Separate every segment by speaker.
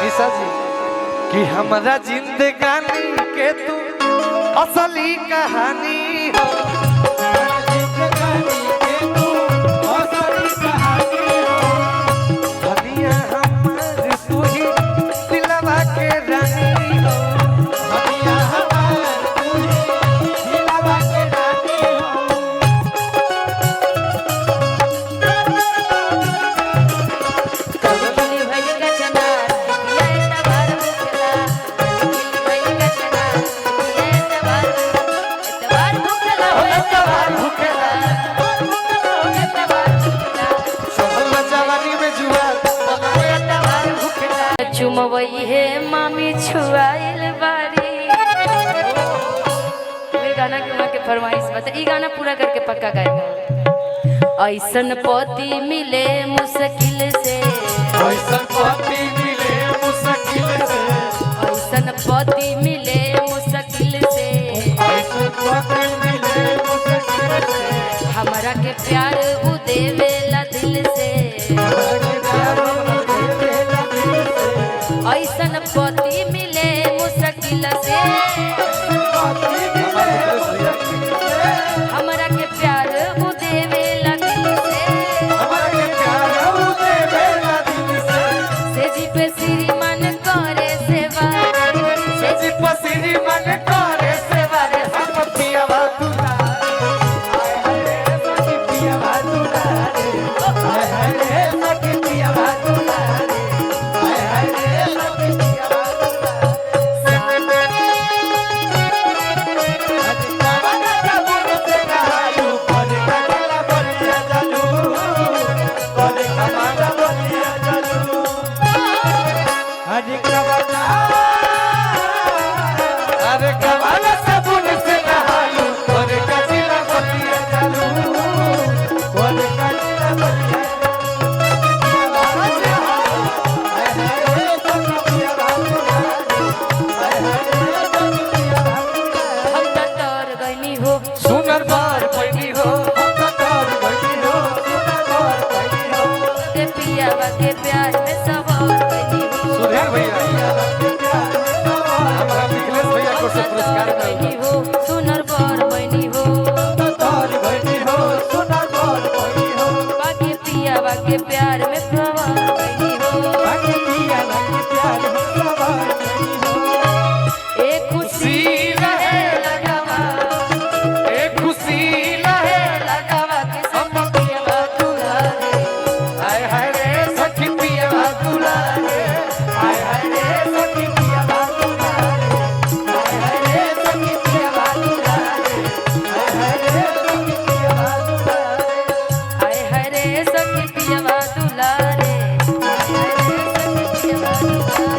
Speaker 1: निशा जी कि हमारा जिंदगानी के तू असली कहानी हो। धनिया हमार तू ही दिलवा के रानी हो। धनिया हमार तू ही दिलवा के रानी हो।
Speaker 2: चुमवई है मामी छुआइल बारी। गाना के फरमाइश बता, ई गाना पूरा करके पक्का गाएगा। ऐसन पति मिले मुश्किल से,
Speaker 1: ऐसन पति मिले मुश्किल से,
Speaker 2: ऐसन पति मिले मुश्किल से,
Speaker 1: ऐसन पति मिले मुश्किल से।
Speaker 2: हमरा के प्यार वो देवेला दिल से। ऐसन पति मिले मुश्किल से, हमरा के प्यार वो देवेला दिल से। सेजी पे श्रीमान करे सेवा,
Speaker 1: सेजी पे श्रीमान करे सेवा रे हम पियावा दुलारे। हाय हाय रे सखी पियावा दुलारे। हाय हाय रे सखी पियावा दुलारे। हाय हाय रे सखी पियावा अरे कवाला साबुन से नहालू और कचिला बलिया जालू और कचिला बलिया। हाय हाय रे सखी पियावा दुलारे। हाय हाय रे सखी पियावा दुलारे।
Speaker 2: हम डर गईनी हो
Speaker 1: सुनर बार पैनी हो, हम डर गईनी हो, सुनर बार पैनी हो।
Speaker 2: ते पियावा के प्यार में सवार गईनी हो।
Speaker 1: सुधीर भैया हमारा निखिलेश भैया को से पुरस्कार
Speaker 2: गईनी हो, सुनर बार बनी हो। बाकी पियावा के प्यार में सवार गईनी हो। एक खुशी रहे लगावा,
Speaker 1: एक खुशी लहे
Speaker 2: लगावा के सब पियावा दुलारे।
Speaker 1: हाय हाय रे सखी पियावा दुलारे। हाय हाय रे सखी पियावा दुलारे। हाय हाय रे सखी पियावा दुलारे। हाय हाय रे सखी पियावा दुलारे।
Speaker 2: हाय हाय रे सखी पियावा दुलारे। हाय हाय रे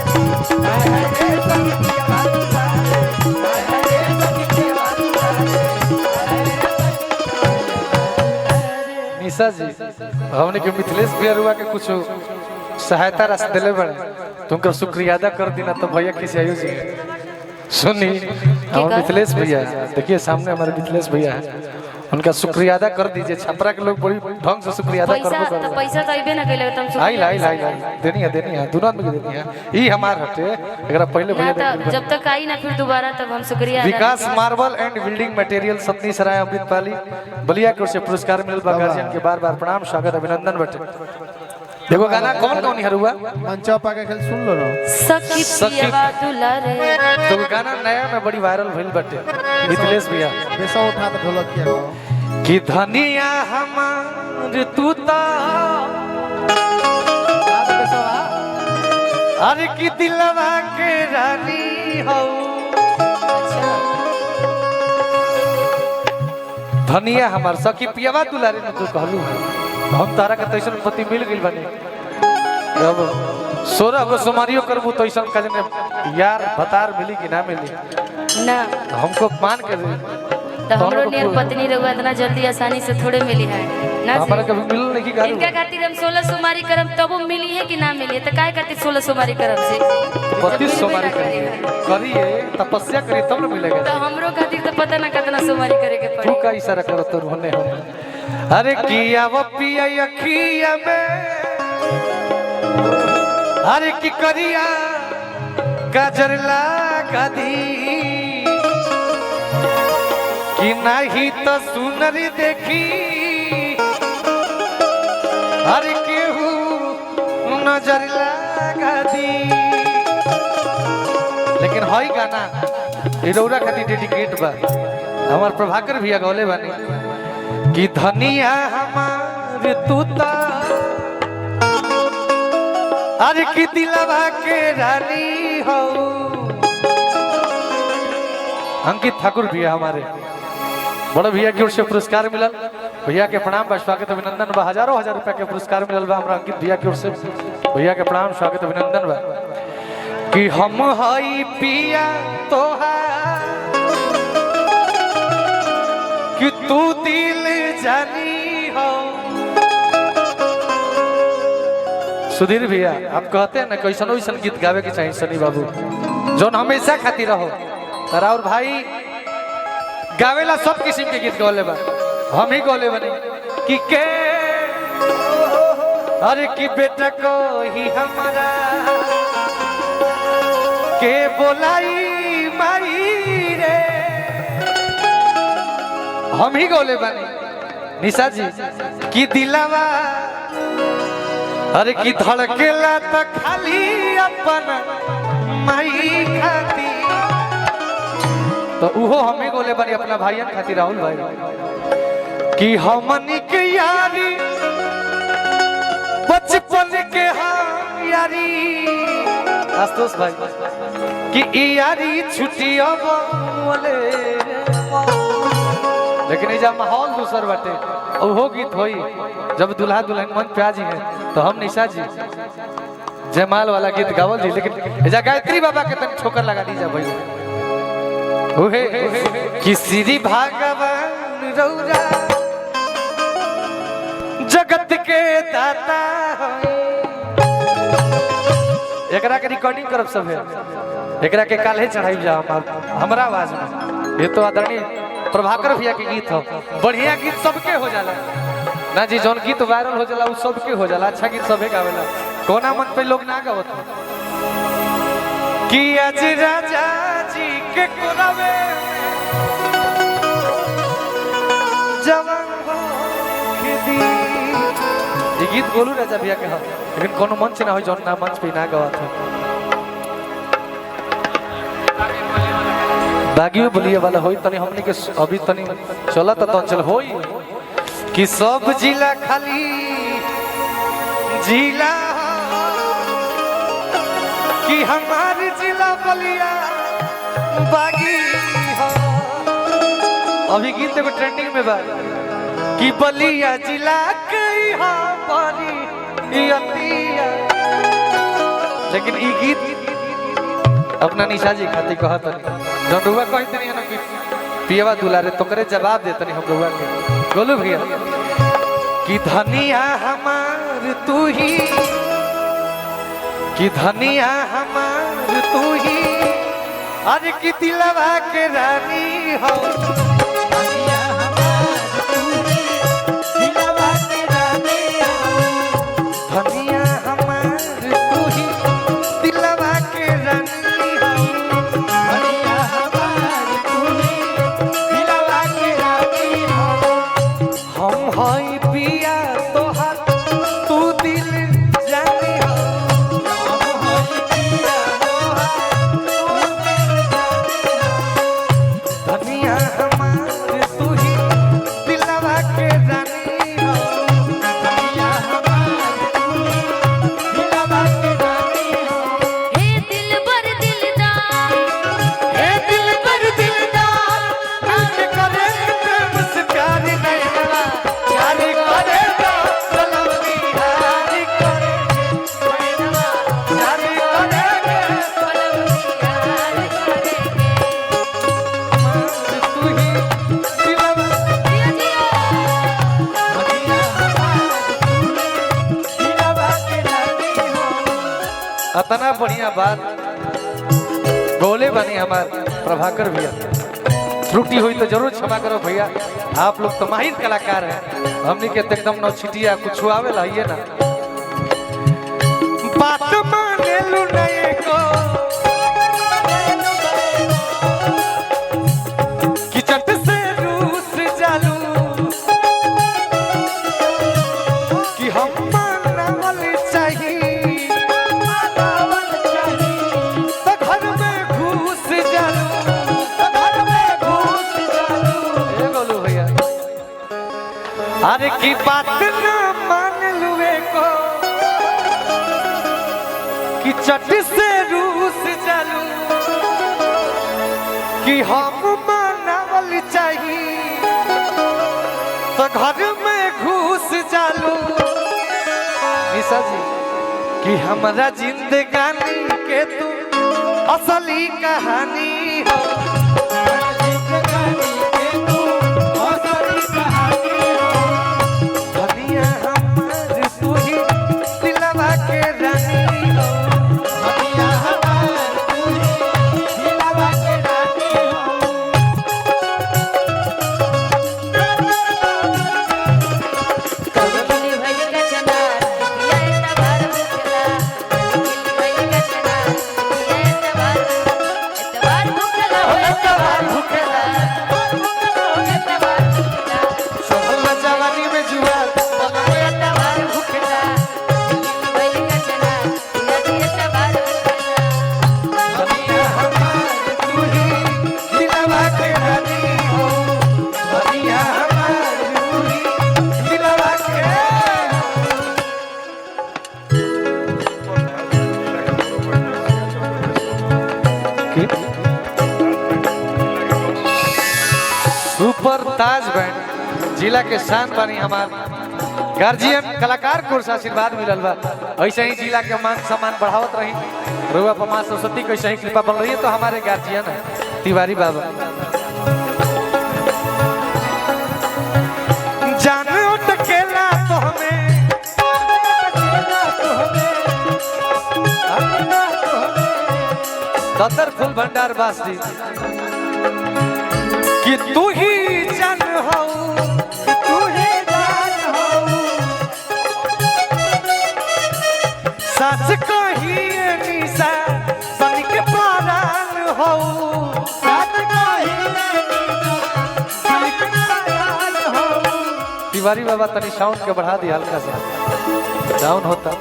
Speaker 2: सखी पियावा दुलारे।
Speaker 1: हाय हाय रे सखी पियावा दुलारे। हाय हाय रे सखी पियावा दुलारे। निशा जी हमने के मिथिलेश भैया के कुछ सहायता राशि दिले बड़े तुमका शुक्रिया अदा कर देना तो भैया खिसियायो जी सुनी हम मिथिलेश भैया देखिए सामने हमारे मिथिलेश भैया है उनका शुक्रिया अदा कर दीजिए। छपरा के लोग बड़ी ढंग से शुक्रिया अदा
Speaker 2: पैसा तो पैसा तो आइबे ना कइले तुम
Speaker 1: आई लाई लाई लाई देनी है दोनों में देनी है ई हमार हटे एकरा पहले
Speaker 2: ना
Speaker 1: भैया
Speaker 2: तो जब तक आई ना फिर दोबारा तब हम शुक्रिया अदा
Speaker 1: विकास मार्बल एंड बिल्डिंग मटेरियल सतनी सराय अमृतपाली बलिया की ओर से पुरस्कार मिलल बा गार्जियन के बार बार प्रणाम स्वागत अभिनंदन बटे। देखो गाना कौन कौन हरुआ
Speaker 3: मंचा पा के खेल सुन लो ना।
Speaker 2: सखी पियावा दुलारे।
Speaker 1: तो गाना नया में बड़ी वायरल भइल बटे मिथिलेश भैया
Speaker 3: बेसा उठा के ढोलक किया करो।
Speaker 1: कि धनिया हमार तू ता अरे की दिलवा के रानी हो। धनिया हमार सखी पियावा दुलारे में तू कहलू है हम तारा का तैसन पति मिल गइल बने। अब 16 गो सोमारियो करबू तैसन का जने यार बतार मिली कि ना मिली
Speaker 2: ना
Speaker 1: हमको मान के
Speaker 2: तो हमरो नियर पत्नी रहुआ इतना जल्दी आसानी से थोड़े मिली है ना।
Speaker 1: हमारा कभी मिलल नहीं गारू
Speaker 2: इनका खातिर हम 16 सोमवारी करम तब मिली है कि ना मिली तो काहे खातिर 16 सोमवारी करम से
Speaker 1: 32 सोमवारी करिए तपस्या करिए तब ना मिलेगा।
Speaker 2: तो हमरो खातिर तो पता ना कितना सोमवारी करे के
Speaker 1: तू
Speaker 2: पड़ी।
Speaker 1: का इशारा करो तो होने अरे किया वो पिया अखिया में अरे की करिया काजर लगा दी कि नहीं तो सुनरी देखी हर केहू नजर लगा दी। लेकिन हई गाना रौरा खातिर डेडिकेट बा हमार प्रभाकर भैया गौले बानी कि धनिया हमार तूता अरे की दिलवा के रानी हो। अंकित ठाकुर भैया हमारे बड़े भैया की ओर से पुरस्कार मिलल, भैया के प्रणाम बा, स्वागत अभिनंदन बा। हजारों हजार रुपया के पुरस्कार मिलल बा हमरा अंकित भैया की ओर से, भैया के प्रणाम स्वागत अभिनंदन बा। कि हम हई पिया तोहार कि तू दिल जानी हो। सुधीर भैया आप कहते हैं ना कैसन वैसन गीत गावे के चाहिए सनी बाबू जो हमेशा खातिर रहो। और भाई गावेला सब किस्म के गीत गौले बा, हम ही गौले बने कि के अरे कि बेटा को ही हमारा के बोलाई माई रे, हम ही गौले बने निशा जी कि दिलावा अरे की धड़केला तो खाली अपन माई खाती। तो उहो हमें गोले बनी अपना भाईयन खातिर राहुल भाई कि हमनी के यारी बचपन के हम यारी आस्तोष भाई कि यारी छुट्टी अब बोले। लेकिन ये माहौल दूसर बाटे उहो गीत होई जब दुल्हा दुल्हन मन पे आजी है तो हम निशा जी जयमाल वाला गीत गावल जी। लेकिन एजा गायत्री बाबा के तन ठोकर लगा दीजा भैया ओहे कि श्री भगवान रौरा जगत के दाता एकरा के रिकॉर्डिंग करब सब है, एकरा के काल्हे चढ़ाई जा हमरा आवाज में। ये तो आदरणीय प्रभाकर भैया के गीत हो, बढ़िया गीत सबके हो जाला ना जी, जौन गीत वायरल हो जाला उ सबके हो जाला, अच्छा गीत सबे गावेला, कोना मन पे लोग ना गावत कि आज राजा जी के कोरावे जवान हो खिदी। ये गीत गोलू राजा भैया के हो, लेकिन कोनो मंच ना हो जौन ना मंच पे ना गावत हो। बागियो बोलिए वाला होई तनी हमने के अभी तनी चलत तो चल होई कि सब जिला खाली जिला कि हमार जिला बलिया बागी हो। अभी गीत एगो ट्रेंडिंग में बा कि बलिया जिला के हो बली अतिया। लेकिन ई गीत अपना निशा जी खातिर कहत जौन रुआ कहते नहीं है ना कि पियवा दुलारे तो करे जवाब देते नहीं हम रुआ के गोलू भैया कि धनिया हमार तू ही कि धनिया हमार तू ही अरे कि दिलवा के रानी हो। धनिया हमार तू ही दिलवा के रानी हो। धनिया हमार तू ही दिलवा के रानी हो। धनिया हमार तू ही दिलवा के रानी हो। हम हई पिया तोहार तू दिल जानी हो। धनिया हमार तू ही दिलवा के रानी हो। धनिया हमार तू ही दिलवा के रानी हो।
Speaker 2: हे दिलबर दिलदार,
Speaker 1: हे दिलबर दिलदार आके करे प्रेम से प्यार नैनवा यारी करे तो सलाम बिहारी करे नैनवा यारी करे
Speaker 2: पलम यार करेंगे।
Speaker 1: तू ही दिलवा
Speaker 2: जिया जिया
Speaker 1: धनिया हमार तू ही दिलवा के रानी हो। अतना बढ़िया बात बोले बनी हमार प्रभाकर भैया, त्रुटि हुई तो जरूर क्षमा करो भैया, आप लोग तो माहिर कलाकार हैं, हमने के एकदम नौ छिटिया कुछ आवे लाइए ना बात माने लू नहीं को की बात न मान लुए को कि चट से रूस जालू कि हम मनावल चाहिए तो घर में घुस जालू निशा जी कि हमारा जिंदगानी के तू असली कहानी हो दुनिया हमार तू ही दिलवा के रानी हो दुनिया हमार तू ही दिलवा के रानी हो
Speaker 2: कबूली भइल का चना ये तबार मुखला कबूली भइल का चना ये तबार मुखला हो तबार मुखला तबार मुखला
Speaker 1: सोहला जवानी में जुआ
Speaker 2: ये तबार मुखला कबूली भइल का चना ये तबार मुखला
Speaker 1: दुनिया हमार तू ही दिलवा के रानी हो दुनिया हमार तू ही दिलवा के सुपर ताज बैंड जिला के शान बनी हमार गार्जियन कलाकार को आशीर्वाद मिलल बा ऐसे ही जिला के मान सम्मान बढ़ावत रही रुआ पमा सरस्वती कैसे ही कृपा बन रही है तो हमारे गार्जियन है तिवारी बाबा जान अटकेला तो हमें दत्तर फूल भंडार बासी कि तू ही जान हो तू ही जान हो सच कहिए निशा बन के पारान हो सच कहिए निशा बन के पारान हो तिवारी बाबा तनी साउंड के बढ़ा दिया हल्का सा डाउन होता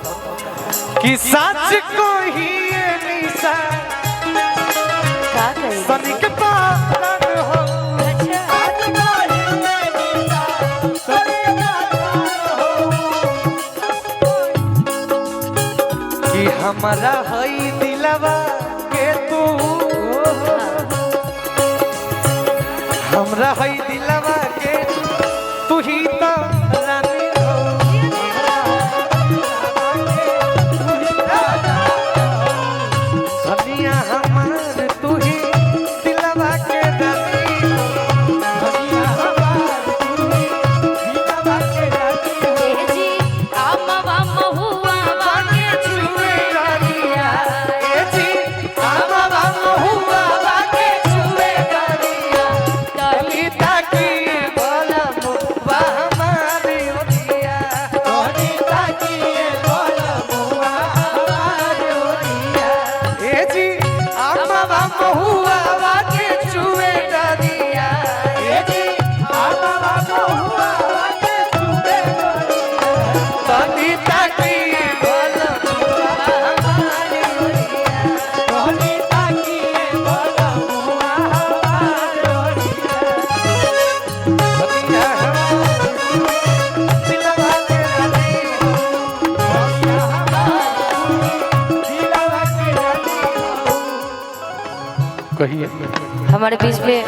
Speaker 1: कि सच कहिए निशा
Speaker 2: का कही
Speaker 1: बन के पारान हो कि हमारा हई दिलवा के तू हमरा हई दिलवा के तू ही तो रानी हो दुनिया हमार तू ही दिलवा के रानी हो दुनिया हमार तू ही दिलवा के रानी हो
Speaker 2: ए जी आमा हुआ बाके छुए करिया
Speaker 1: ए जी आमा बाबा हुआ बाके छुए करिया
Speaker 2: तली
Speaker 1: ताकि बोलम बा हमारी ओरिया तोरी ताकि बोलम बा हमारी ओरिया ए जी आमा बाबा हुआ बाके छुए करिया ए जी आमा बाबा हुआ बाके छुए करिया तोरी ताकि बोलम बा हमारी ओरिया तोरी ताकि बोलम बा हमारी ओरिया दुनिया हमार दिलवा के रानी हो दुनिया हमार दिलवा के रानी हो कहिए
Speaker 2: हमारे बीच में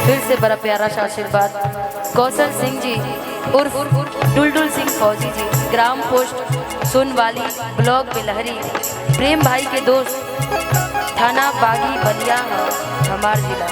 Speaker 2: फिर से बड़ा प्यारा सा आशीर्वाद कौशल सिंह जी उर्फ डुलडुल सिंह फौजी जी ग्राम पोस्ट सोनवाली ब्लॉक बेलहरी प्रेम भाई के दोस्त थाना बागी बलिया हमार जिला